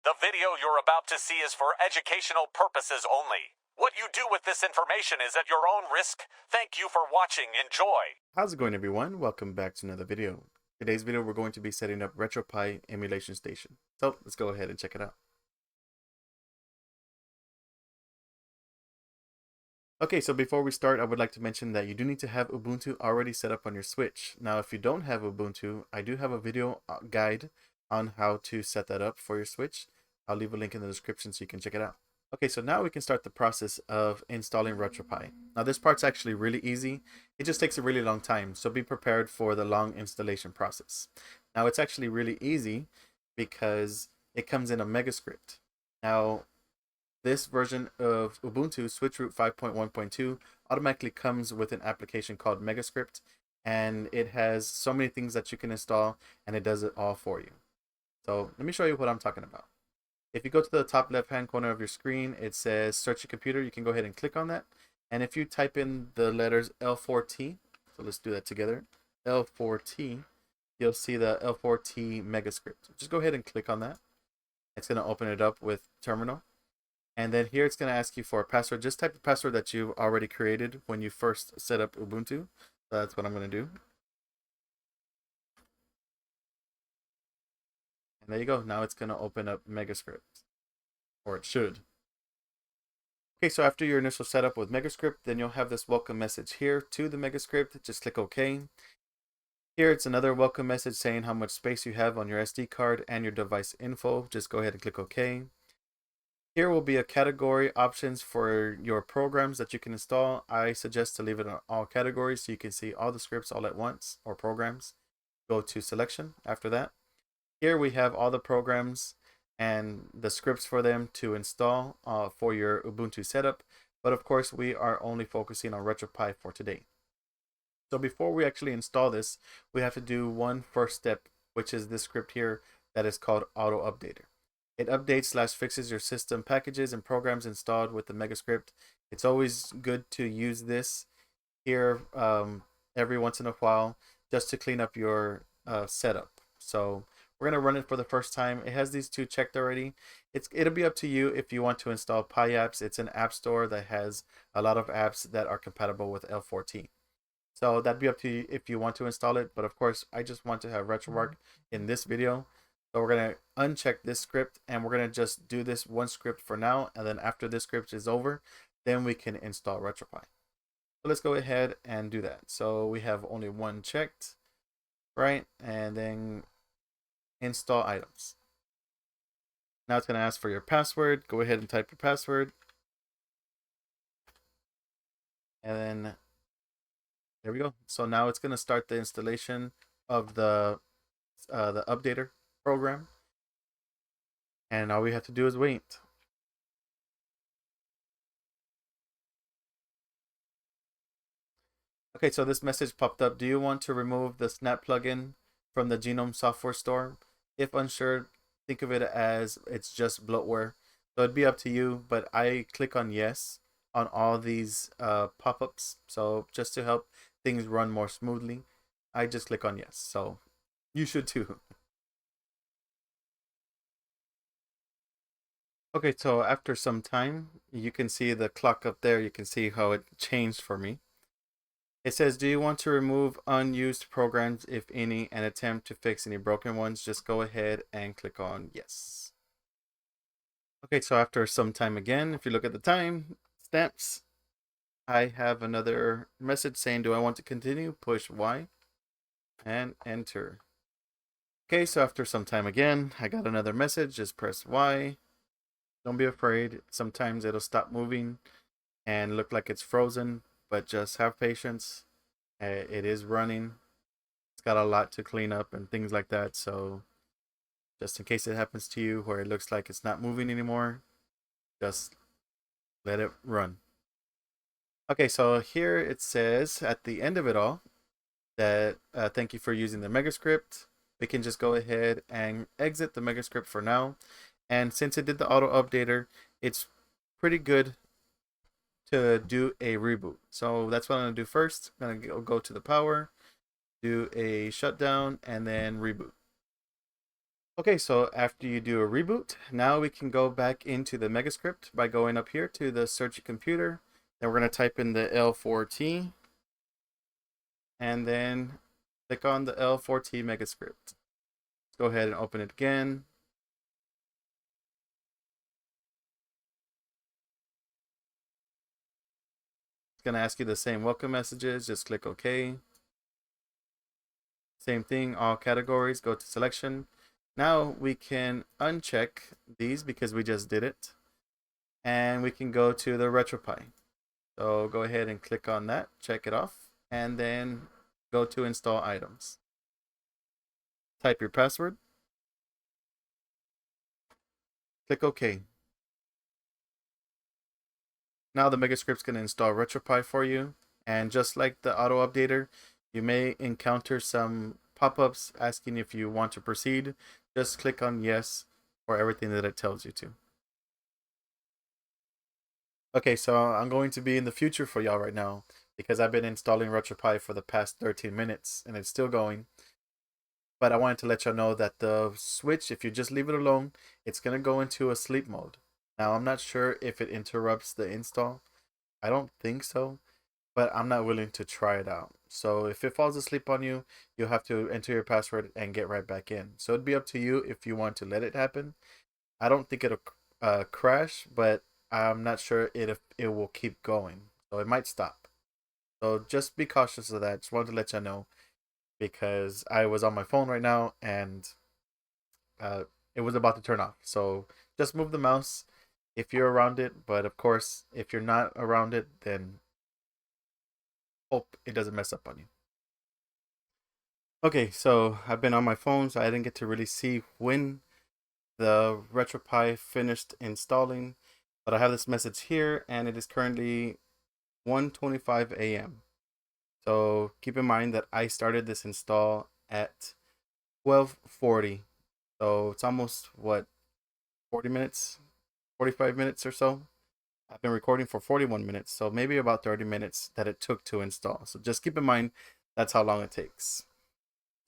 The video you're about to see is for educational purposes only. What you do with this information is at your own risk. Thank you for watching. Enjoy. How's it going, everyone? Welcome back to another video. Today's video, we're going to be setting up Retropie emulation station. So let's go ahead and check it out. Okay, so before we start, I would like to mention that you do need to have Ubuntu already set up on your Switch. Now, if you don't have Ubuntu, I do have a video guide on how to set that up for your Switch. I'll leave a link in the description so you can check it out. Okay, so now we can start the process of installing Retropie. Now this part's actually really easy. It just takes a really long time, so be prepared for the long installation process. Now it's actually really easy because it comes in a Megascript. Now this version of Ubuntu, Switchroot 5.1.2, automatically comes with an application called Megascript, and it has so many things that you can install, and it does it all for you. So let me show you what I'm talking about. If you go to the top left hand corner of your screen, it says search your computer. You can go ahead and click on that. And if you type in the letters L4T, so let's do that together, L4T, you'll see the L4T Megascript. Just go ahead and click on that. It's going to open it up with terminal. And then here it's going to ask you for a password. Just type the password that you've already created when you first set up Ubuntu. So that's what I'm going to do. And there you go. Now it's going to open up Megascript, or it should. Okay, so after your initial setup with Megascript, then you'll have this welcome message here to the Megascript. Just click OK. Here it's another welcome message saying how much space you have on your SD card and your device info. Just go ahead and click OK. Here will be a category options for your programs that you can install. I suggest to leave it on all categories so you can see all the scripts all at once, or programs. Go to selection after that. Here we have all the programs and the scripts for them to install for your Ubuntu setup. But of course, we are only focusing on Retropie for today. So before we actually install this, we have to do one first step, which is this script here that is called Auto Updater. It updates / fixes your system packages and programs installed with the Megascript. It's always good to use this here every once in a while just to clean up your setup. So we're going to run it for the first time. It has these two checked already. It'll be up to you if you want to install Pi Apps. It's an app store that has a lot of apps that are compatible with L14. So that'd be up to you if you want to install it. But of course, I just want to have RetroWork in this video. So we're going to uncheck this script, and we're going to just do this one script for now. And then after this script is over, then we can install Retropie. So let's go ahead and do that. So we have only one checked, right? And then install items. Now it's going to ask for your password. Go ahead and type your password. And then there we go. So now it's going to start the installation of the updater program. And all we have to do is wait. Okay, so this message popped up. Do you want to remove the Snap plugin from the Genome software store? If unsure, think of it as it's just bloatware. So it'd be up to you, but I click on yes on all these pop-ups. So just to help things run more smoothly, I just click on yes. So you should too. Okay, so after some time, you can see the clock up there. You can see how it changed for me. It says, do you want to remove unused programs, if any, and attempt to fix any broken ones? Just go ahead and click on yes. Okay, so after some time again, if you look at the time stamps, I have another message saying, do I want to continue? Push Y and enter. Okay, so after some time again, I got another message. Just press Y. Don't be afraid. Sometimes it'll stop moving and look like it's frozen, but just have patience. It is running. It's got a lot to clean up and things like that. So just in case it happens to you where it looks like it's not moving anymore, just let it run. Okay, so here it says at the end of it all that thank you for using the Megascript. We can just go ahead and exit the Megascript for now. And since it did the auto updater, it's pretty good to do a reboot. So that's what I'm going to do first. I'm going to go to the power, do a shutdown, and then reboot. Okay, so after you do a reboot, now we can go back into the Megascript by going up here to the search your computer. Then we're going to type in the L4T and then click on the L4T Megascript. Let's go ahead and open it again. It's going to ask you the same welcome messages. Just click OK. Same thing, all categories, go to selection. Now we can uncheck these because we just did it. And we can go to the Retropie. So go ahead and click on that, check it off, and then go to install items. Type your password. Click OK. Now the Megascript's going to install Retropie for you. And just like the auto updater, you may encounter some pop-ups asking if you want to proceed. Just click on yes for everything that it tells you to. Okay, so I'm going to be in the future for y'all right now because I've been installing Retropie for the past 13 minutes and it's still going. But I wanted to let y'all know that the switch, if you just leave it alone, it's going to go into a sleep mode. Now, I'm not sure if it interrupts the install. I don't think so, but I'm not willing to try it out. So if it falls asleep on you, you'll have to enter your password and get right back in. So it'd be up to you if you want to let it happen. I don't think it'll crash, but I'm not sure if it will keep going. So it might stop. So just be cautious of that. Just wanted to let you know because I was on my phone right now and it was about to turn off. So just move the mouse if you're around it. But of course, if you're not around it, then hope it doesn't mess up on you. Okay, so I've been on my phone, so I didn't get to really see when the Retropie finished installing. But I have this message here, and it is currently 1:25 a.m. So keep in mind that I started this install at 12:40. So it's almost, what, 40 minutes, 45 minutes or so. I've been recording for 41 minutes, so maybe about 30 minutes that it took to install. So just keep in mind that's how long it takes.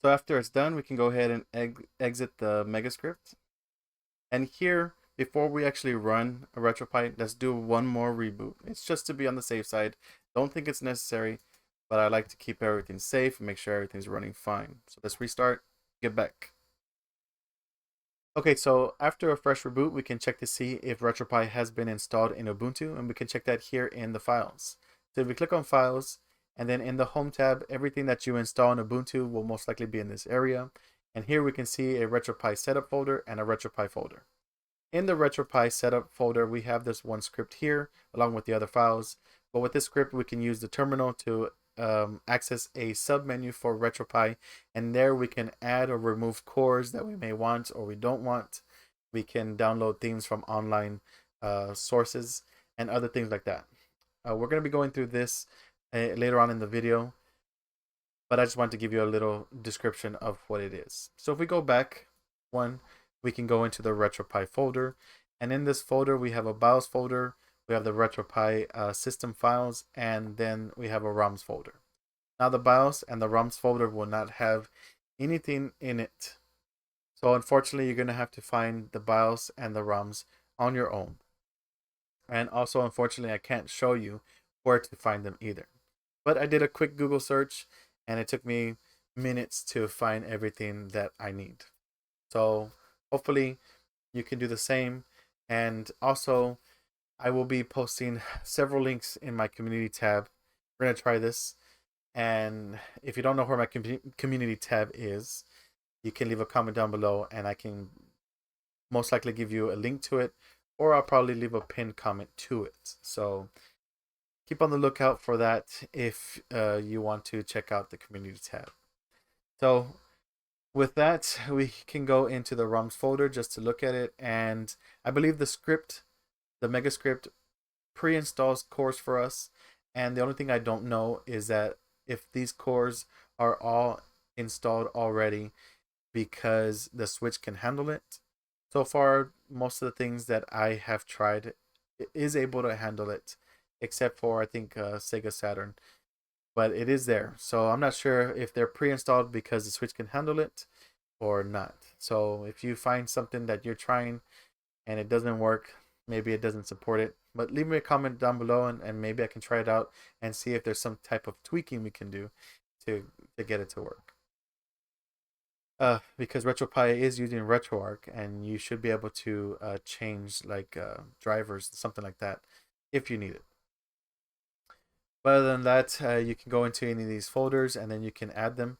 So after it's done, we can go ahead and exit the Megascript. And here, before we actually run a Retropie, let's do one more reboot. It's just to be on the safe side. Don't think it's necessary, but I like to keep everything safe and make sure everything's running fine. So let's restart, get back. Okay, so after a fresh reboot, we can check to see if Retropie has been installed in Ubuntu, and we can check that here in the files. So if we click on files, and then in the home tab, everything that you install in Ubuntu will most likely be in this area. And here we can see a Retropie setup folder and a Retropie folder. In the Retropie setup folder, we have this one script here, along with the other files. But with this script, we can use the terminal to access a submenu for Retropie, and there we can add or remove cores that we may want or we don't want. We can download themes from online sources and other things like that. We're going to be going through this later on in the video, but I just wanted to give you a little description of what it is. So if we go back one, we can go into the Retropie folder, and in this folder we have a BIOS folder, we have the Retropie system files, and then we have a ROMs folder. Now the BIOS and the ROMs folder will not have anything in it. So unfortunately, you're going to have to find the BIOS and the ROMs on your own. And also, unfortunately, I can't show you where to find them either. But I did a quick Google search, and it took me minutes to find everything that I need. So hopefully you can do the same. And also, I will be posting several links in my community tab. We're going to try this. And if you don't know where my community tab is, you can leave a comment down below and I can most likely give you a link to it, or I'll probably leave a pinned comment to it. So keep on the lookout for that if you want to check out the community tab. So with that, we can go into the ROMs folder just to look at it. And I believe the script, the Megascript, pre-installs cores for us. And the only thing I don't know is that if these cores are all installed already because the Switch can handle it. So far, most of the things that I have tried is able to handle it, except for I think Sega Saturn. But it is there. So I'm not sure if they're pre-installed because the Switch can handle it, or not. So if you find something that you're trying and it doesn't work, maybe it doesn't support it, but leave me a comment down below, and maybe I can try it out and see if there's some type of tweaking we can do to get it to work. Because Retropie is using RetroArch, and you should be able to change like drivers, something like that, if you need it. But other than that, you can go into any of these folders and then you can add them,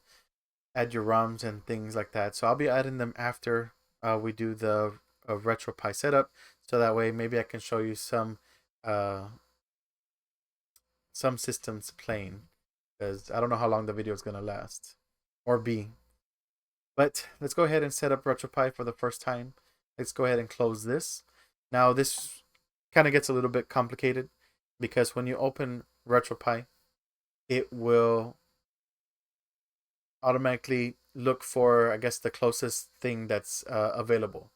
add your ROMs and things like that. So I'll be adding them after we do the Retropie setup, so that way maybe I can show you uh, some systems playing, because I don't know how long the video is gonna last or be. But let's go ahead and set up Retropie for the first time. Let's go ahead and close this. Now this kind of gets a little bit complicated, because when you open Retropie, it will automatically look for, I guess, the closest thing that's available.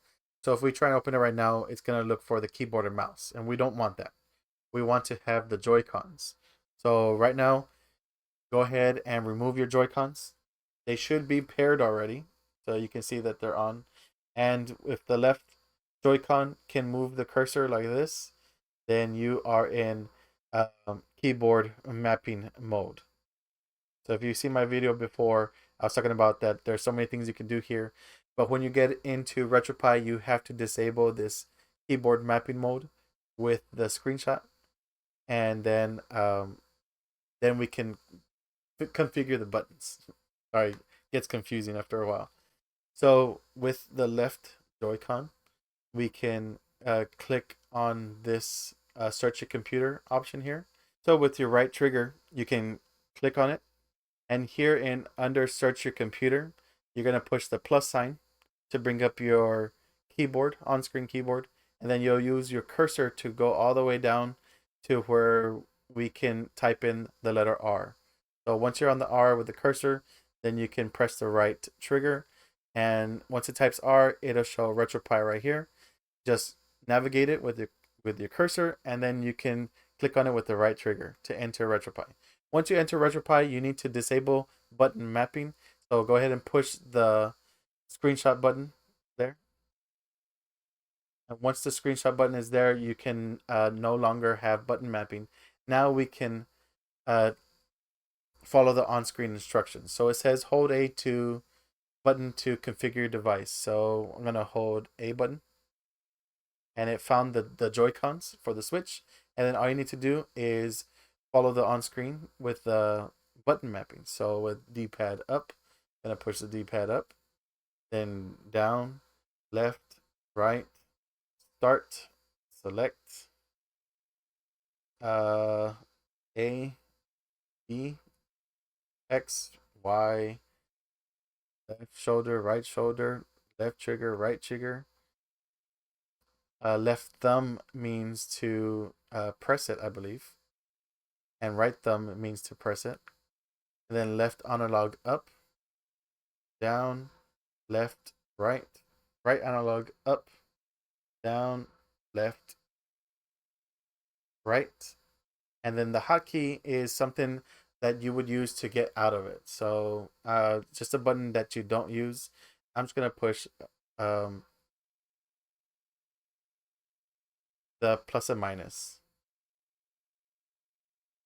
So if we try and open it right now, it's going to look for the keyboard and mouse, and we don't want that. We want to have the Joy-Cons. So right now, go ahead and remove your Joy-Cons. They should be paired already, so you can see that they're on. And if the left Joy-Con can move the cursor like this, then you are in keyboard mapping mode. So if you see my video before, I was talking about that there's so many things you can do here. But when you get into Retropie, you have to disable this keyboard mapping mode with the screenshot. And then we can configure the buttons. Sorry, it gets confusing after a while. So with the left Joy-Con, we can click on this search your computer option here. So with your right trigger, you can click on it. And here in under search your computer, you're going to push the plus sign to bring up your keyboard, on-screen keyboard. And then you'll use your cursor to go all the way down to where we can type in the letter R. So once you're on the R with the cursor, then you can press the right trigger. And once it types R, it'll show Retropie right here. Just navigate it with your cursor, and then you can click on it with the right trigger to enter Retropie. Once you enter Retropie, you need to disable button mapping. So go ahead and push the screenshot button there. And once the screenshot button is there, you can no longer have button mapping. Now we can follow the on-screen instructions. So it says hold A button to configure your device. So I'm going to hold A button. And it found the Joy-Cons for the Switch. And then all you need to do is follow the on-screen with the button mapping. So with D-pad up, I'm going to push the D-pad up. Then down, left, right, start, select, A, B, X, Y, left shoulder, left trigger, right trigger. Left thumb means to press it, I believe. And right thumb means to press it. And then left analog up, down, left, right, right analog up, down, left, right. And then the hotkey is something that you would use to get out of it. So just a button that you don't use. I'm just going to push the plus and minus.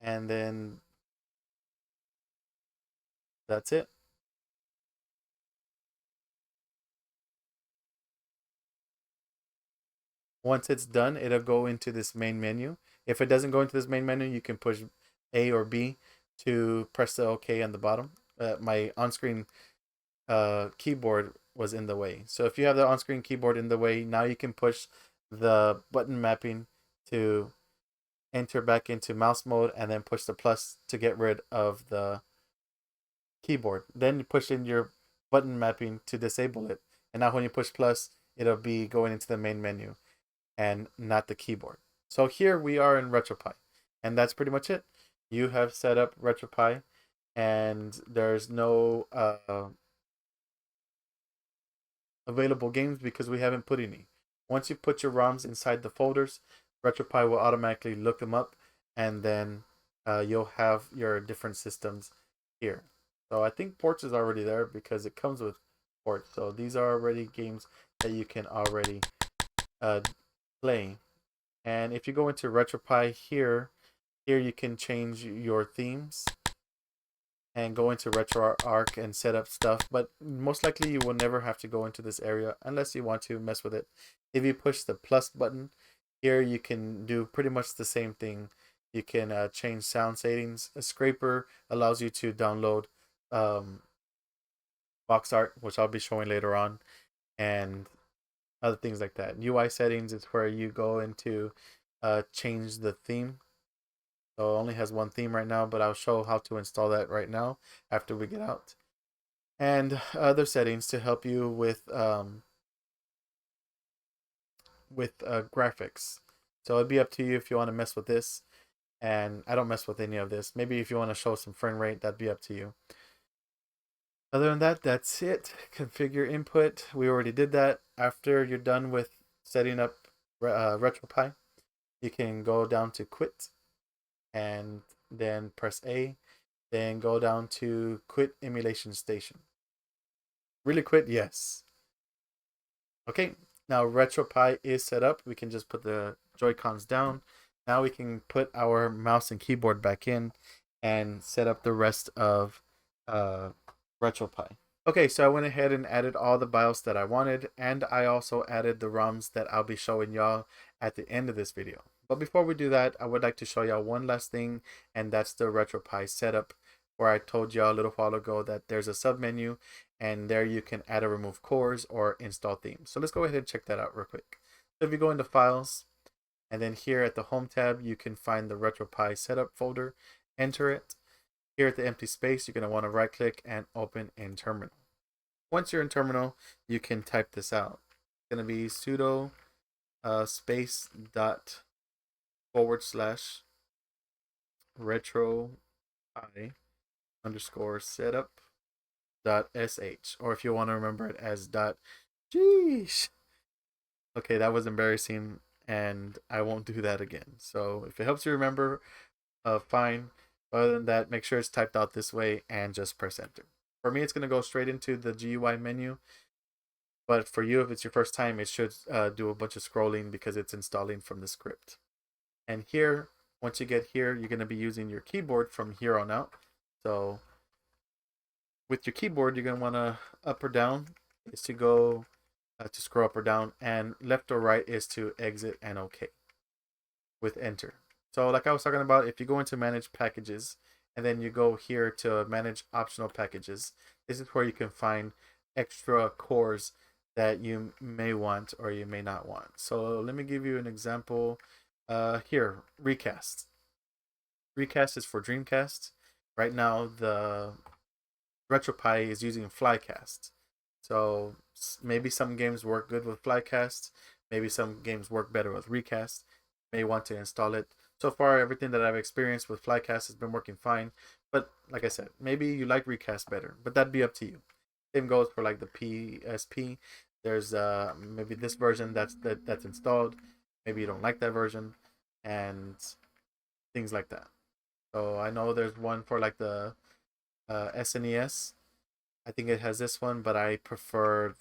And then that's it. Once it's done, it'll go into this main menu. If it doesn't go into this main menu, you can push A or B to press the OK on the bottom. My on-screen keyboard was in the way. So if you have the on-screen keyboard in the way, now you can push the button mapping to enter back into mouse mode, and then push the plus to get rid of the keyboard. Then you push in your button mapping to disable it. And now when you push plus, it'll be going into the main menu and not the keyboard. So here we are in Retropie, and that's pretty much it. You have set up Retropie, and there's no available games because we haven't put any. Once you put your ROMs inside the folders, Retropie will automatically look them up, and then you'll have your different systems here. So I think Ports is already there because it comes with ports. So these are already games that you can already play. And if you go into Retropie here you can change your themes and go into RetroArch and set up stuff, but most likely you will never have to go into this area unless you want to mess with it. If you push the plus button here, you can do pretty much the same thing. You can change sound settings. A scraper allows you to download box art, which I'll be showing later on, and other things like that. UI settings is where you go into change the theme. So it only has one theme right now, but I'll show how to install that right now after we get out. And other settings to help you with graphics. So it'd be up to you if you want to mess with this. And I don't mess with any of this. Maybe if you want to show some frame rate, that'd be up to you. Other than that, that's it. Configure input. We already did that. After you're done with setting up Retropie, you can go down to quit and then press A. Then go down to quit emulation station. Really quit? Yes. Okay, now Retropie is set up. We can just put the Joy-Cons down. Now we can put our mouse and keyboard back in and set up the rest of Retropie. Okay, so I went ahead and added all the BIOS that I wanted, and I also added the ROMs that I'll be showing y'all at the end of this video. But before we do that, I would like to show y'all one last thing, and that's the Retropie setup, where I told y'all a little while ago that there's a submenu, and there you can add or remove cores or install themes. So let's go ahead and check that out real quick. So if you go into Files, and then here at the Home tab, you can find the Retropie setup folder, enter it. Here at the empty space, you're going to want to right click and open in terminal. Once you're in terminal, you can type this out. It's going to be sudo space dot / retropie underscore setup dot sh, or if you want to remember it as dot geesh. Okay, that was embarrassing and I won't do that again. So if it helps you remember, fine. Other than that, make sure it's typed out this way and just press enter. For me, it's going to go straight into the GUI menu. But for you, if it's your first time, it should do a bunch of scrolling because it's installing from the script. And here, once you get here, you're going to be using your keyboard from here on out. So with your keyboard, you're going to want to up or down is to go to scroll up or down, and left or right is to exit and OK with enter. So like I was talking about, if you go into manage packages and then you go here to manage optional packages, this is where you can find extra cores that you may want or you may not want. So let me give you an example. Here, Recast. Recast is for Dreamcast. Right now, the Retropie is using Flycast. So maybe some games work good with Flycast. Maybe some games work better with Recast. May want to install it. So far, everything that I've experienced with Flycast has been working fine. But like I said, maybe you like Recast better. But that'd be up to you. Same goes for like the PSP. There's maybe this version that's installed. Maybe you don't like that version, and things like that. So I know there's one for like the SNES. I think it has this one, but I prefer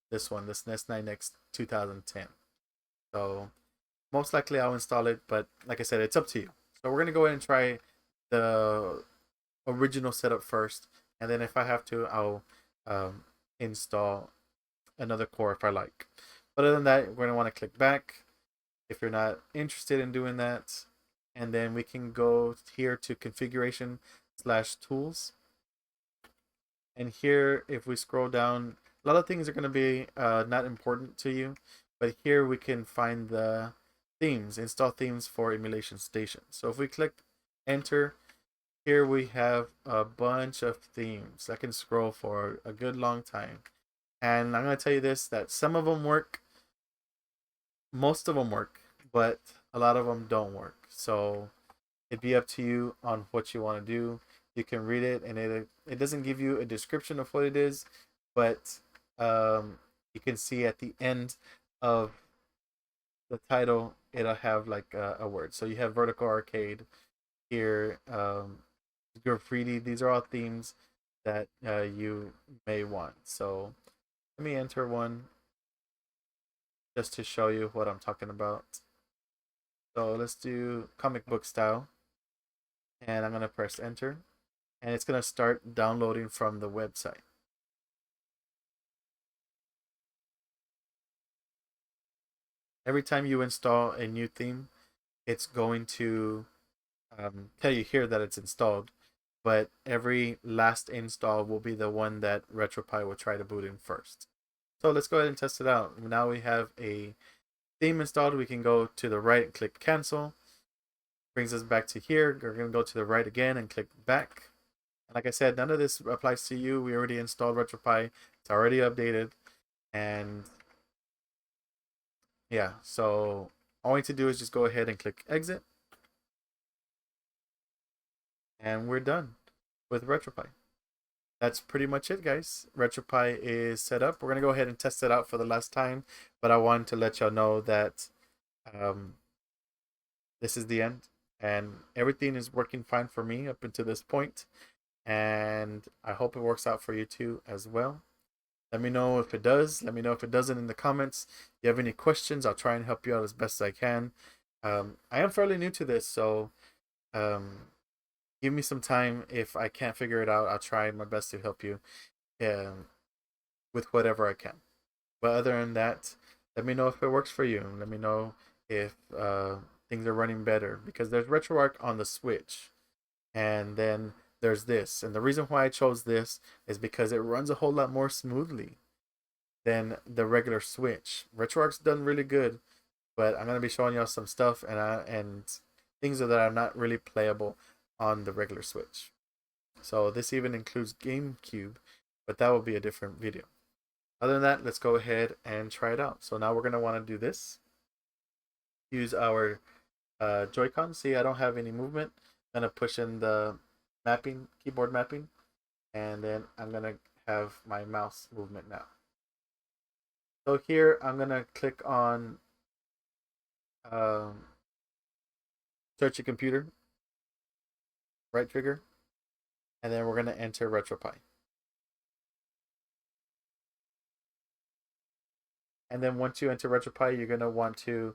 this one, the SNES 9X 2010. So most likely I'll install it, but like I said, it's up to you. So we're gonna go ahead and try the original setup first, and then if I have to, I'll install another core if I like. But other than that, we're gonna want to click back if you're not interested in doing that, and then we can go here to configuration / tools. And here, if we scroll down, a lot of things are going to be not important to you, but here we can find the themes, install themes for emulation station. So if we click enter, here we have a bunch of themes. I can scroll for a good long time. And I'm going to tell you this, that some of them work, most of them work, but a lot of them don't work. So it'd be up to you on what you want to do. You can read it, and it doesn't give you a description of what it is, but you can see at the end of the title, it'll have like a word. So you have Vertical Arcade here, graffiti. These are all themes that you may want. So let me enter one just to show you what I'm talking about. So let's do comic book style, and I'm gonna press enter, and it's gonna start downloading from the website. Every time you install a new theme, it's going to tell you here that it's installed, but every last install will be the one that Retropie will try to boot in first. So let's go ahead and test it out. Now we have a theme installed. We can go to the right and click cancel. Brings us back to here. We're going to go to the right again and click back. Like I said, none of this applies to you. We already installed Retropie. It's already updated. And yeah, so all we need to do is just go ahead and click exit. And we're done with Retropie. That's pretty much it, guys. Retropie is set up. We're going to go ahead and test it out for the last time. But I wanted to let y'all know that this is the end. And everything is working fine for me up until this point. And I hope it works out for you too as well. Let me know if it does. Let me know if it doesn't in the comments. If you have any questions, I'll try and help you out as best as I can. I am fairly new to this, so give me some time. If I can't figure it out, I'll try my best to help you with whatever I can. But other than that, let me know if it works for you. Let me know if things are running better, because there's RetroArch on the Switch, and then there's this. And the reason why I chose this is because it runs a whole lot more smoothly than the regular Switch. RetroArch's done really good, but I'm gonna be showing y'all some stuff and things that are not really playable on the regular Switch. So this even includes GameCube, but that will be a different video. Other than that, let's go ahead and try it out. So now we're gonna want to do this. Use our Joy-Con. See, I don't have any movement. I'm gonna push in the mapping, keyboard mapping, and then I'm gonna have my mouse movement now. So here I'm gonna click on search a computer, right trigger, and then we're gonna enter Retropie. And then once you enter Retropie, you're gonna want to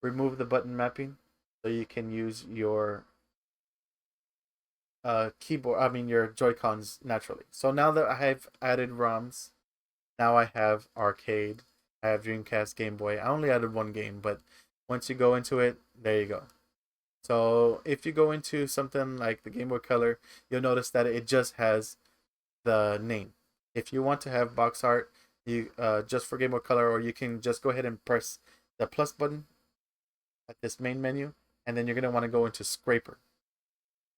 remove the button mapping so you can use your your Joy-Cons naturally. So now that I have added ROMs, now I have arcade, I have Dreamcast, Game Boy. I only added one game, but once you go into it, there you go. So if you go into something like the Game Boy Color, you'll notice that it just has the name. If you want to have box art, you just for Game Boy Color, or you can just go ahead and press the plus button at this main menu, and then you're going to want to go into Scraper.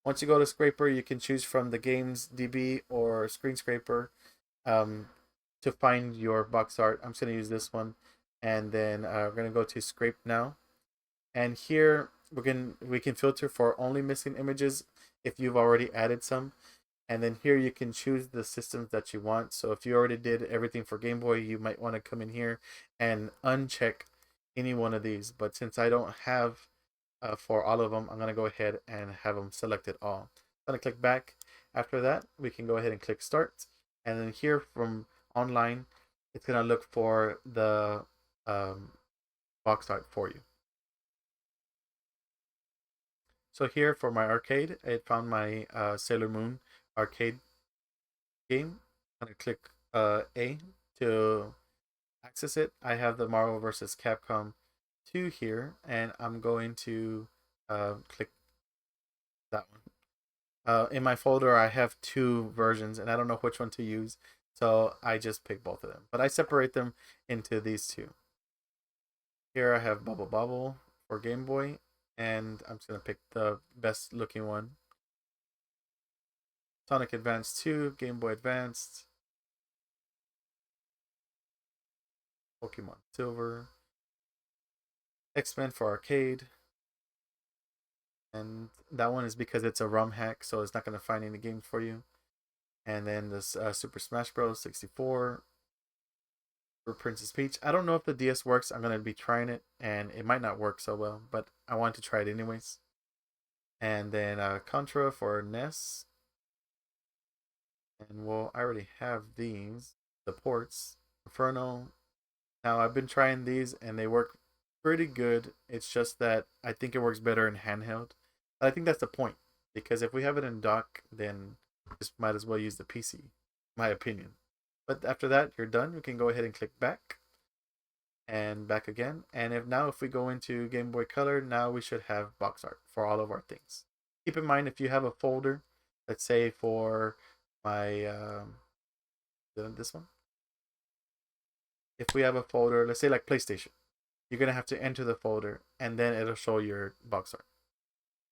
Once you go to Scraper, you can choose from the Games DB or Screen Scraper to find your box art. I'm just going to use this one, and then we're going to go to Scrape now. And here we can filter for only missing images if you've already added some. And then here you can choose the systems that you want. So if you already did everything for Game Boy, you might want to come in here and uncheck any one of these. But since I don't have for all of them, I'm going to go ahead and have them selected all. I'm going to click back. After that, we can go ahead and click start. And then here from online, it's going to look for the box art for you. So here for my arcade, it found my Sailor Moon arcade game. I'm going to click A to access it. I have the Marvel vs. Capcom 2 here, and I'm going to click that one. In my folder, I have two versions, and I don't know which one to use, so I just pick both of them. But I separate them into these two. Here I have Bubble Bobble for Game Boy, and I'm just going to pick the best looking one. Sonic Advance 2, Game Boy Advanced, Pokemon Silver, X-Men for arcade, and that one is because it's a ROM hack, so it's not going to find any games for you. And then this Super Smash Bros. 64 for Princess Peach. I don't know if the DS works. I'm going to be trying it, and it might not work so well, but I want to try it anyways. and then Contra for NES. And I already have these, the ports. Inferno. Now I've been trying these and they work pretty good. It's just that I think it works better in handheld. But I think that's the point, because if we have it in dock, then just might as well use the PC, my opinion. But after that, you're done. You can go ahead and click back and back again. And if we go into Game Boy Color, now we should have box art for all of our things. Keep in mind, if you have a folder, let's say for my this one, if we have a folder, let's say like PlayStation, you're gonna have to enter the folder and then it'll show your box art.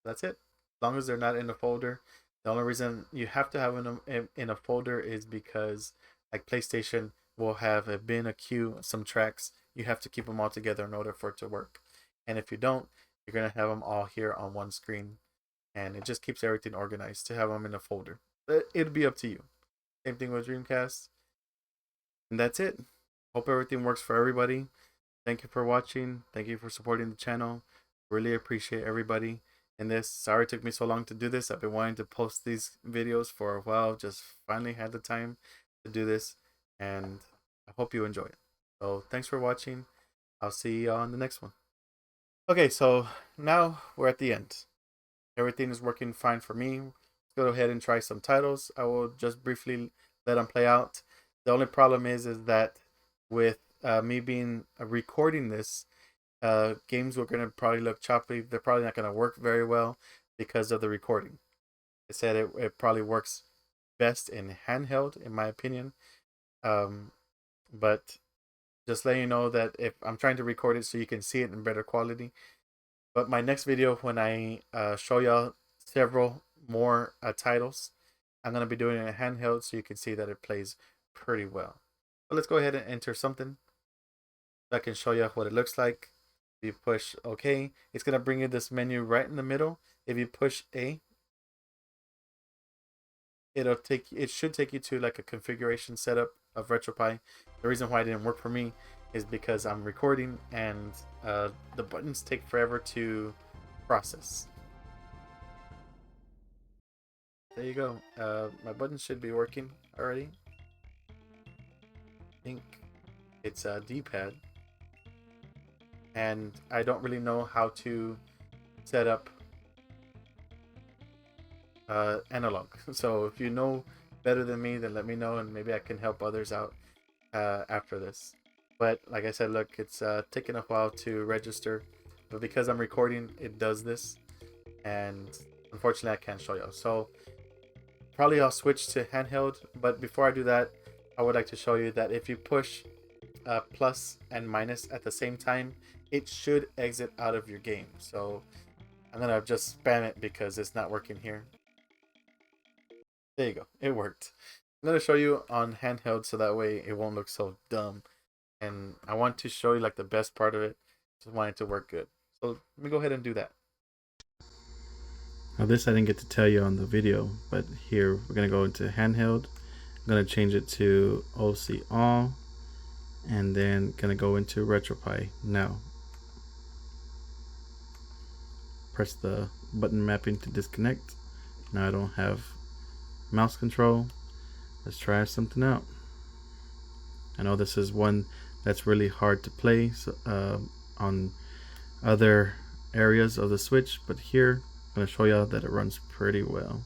That's it. As long as they're not in a folder. The only reason you have to have them in a folder is because like PlayStation will have a bin, a queue, some tracks. You have to keep them all together in order for it to work. And if you don't, you're gonna have them all here on one screen, and it just keeps everything organized to have them in a folder. But it'll be up to you. Same thing with Dreamcast. And that's it. Hope everything works for everybody. Thank you for watching. Thank you for supporting the channel. Really appreciate everybody in this. Sorry it took me so long to do this. I've been wanting to post these videos for a while. Just finally had the time to do this. And I hope you enjoy it. So thanks for watching. I'll see you on the next one. Okay, so now we're at the end. Everything is working fine for me. Let's go ahead and try some titles. I will just briefly let them play out. The only problem is that with me being recording this, games are going to probably look choppy. They're probably not going to work very well because of the recording. I said it probably works best in handheld, in my opinion. But just letting you know that if I'm trying to record it so you can see it in better quality. But my next video, when I show y'all several more titles, I'm going to be doing it in handheld so you can see that it plays pretty well. But let's go ahead and enter something so I can show you what it looks like. If you push OK, it's going to bring you this menu right in the middle. If you push A, it should take you to like a configuration setup of Retropie. The reason why it didn't work for me is because I'm recording and the buttons take forever to process. There you go. My buttons should be working already. I think it's a D-pad. And I don't really know how to set up analog. So if you know better than me, then let me know and maybe I can help others out after this. But like I said, look, it's taking a while to register, but because I'm recording, it does this, and unfortunately I can't show you. So probably I'll switch to handheld, but before I do that, I would like to show you that if you push plus and minus at the same time, it should exit out of your game. So I'm gonna just spam it because it's not working here. There you go, it worked. I'm gonna show you on handheld so that way it won't look so dumb. And I want to show you like the best part of it. Just want it to work good. So let me go ahead and do that. Now this I didn't get to tell you on the video, but here we're gonna go into handheld. I'm gonna change it to OC all, and then gonna go into Retropie now. Press the button mapping to disconnect. Now I don't have mouse control. Let's try something out. I know this is one that's really hard to play on other areas of the Switch, but here I'm going to show you that it runs pretty well.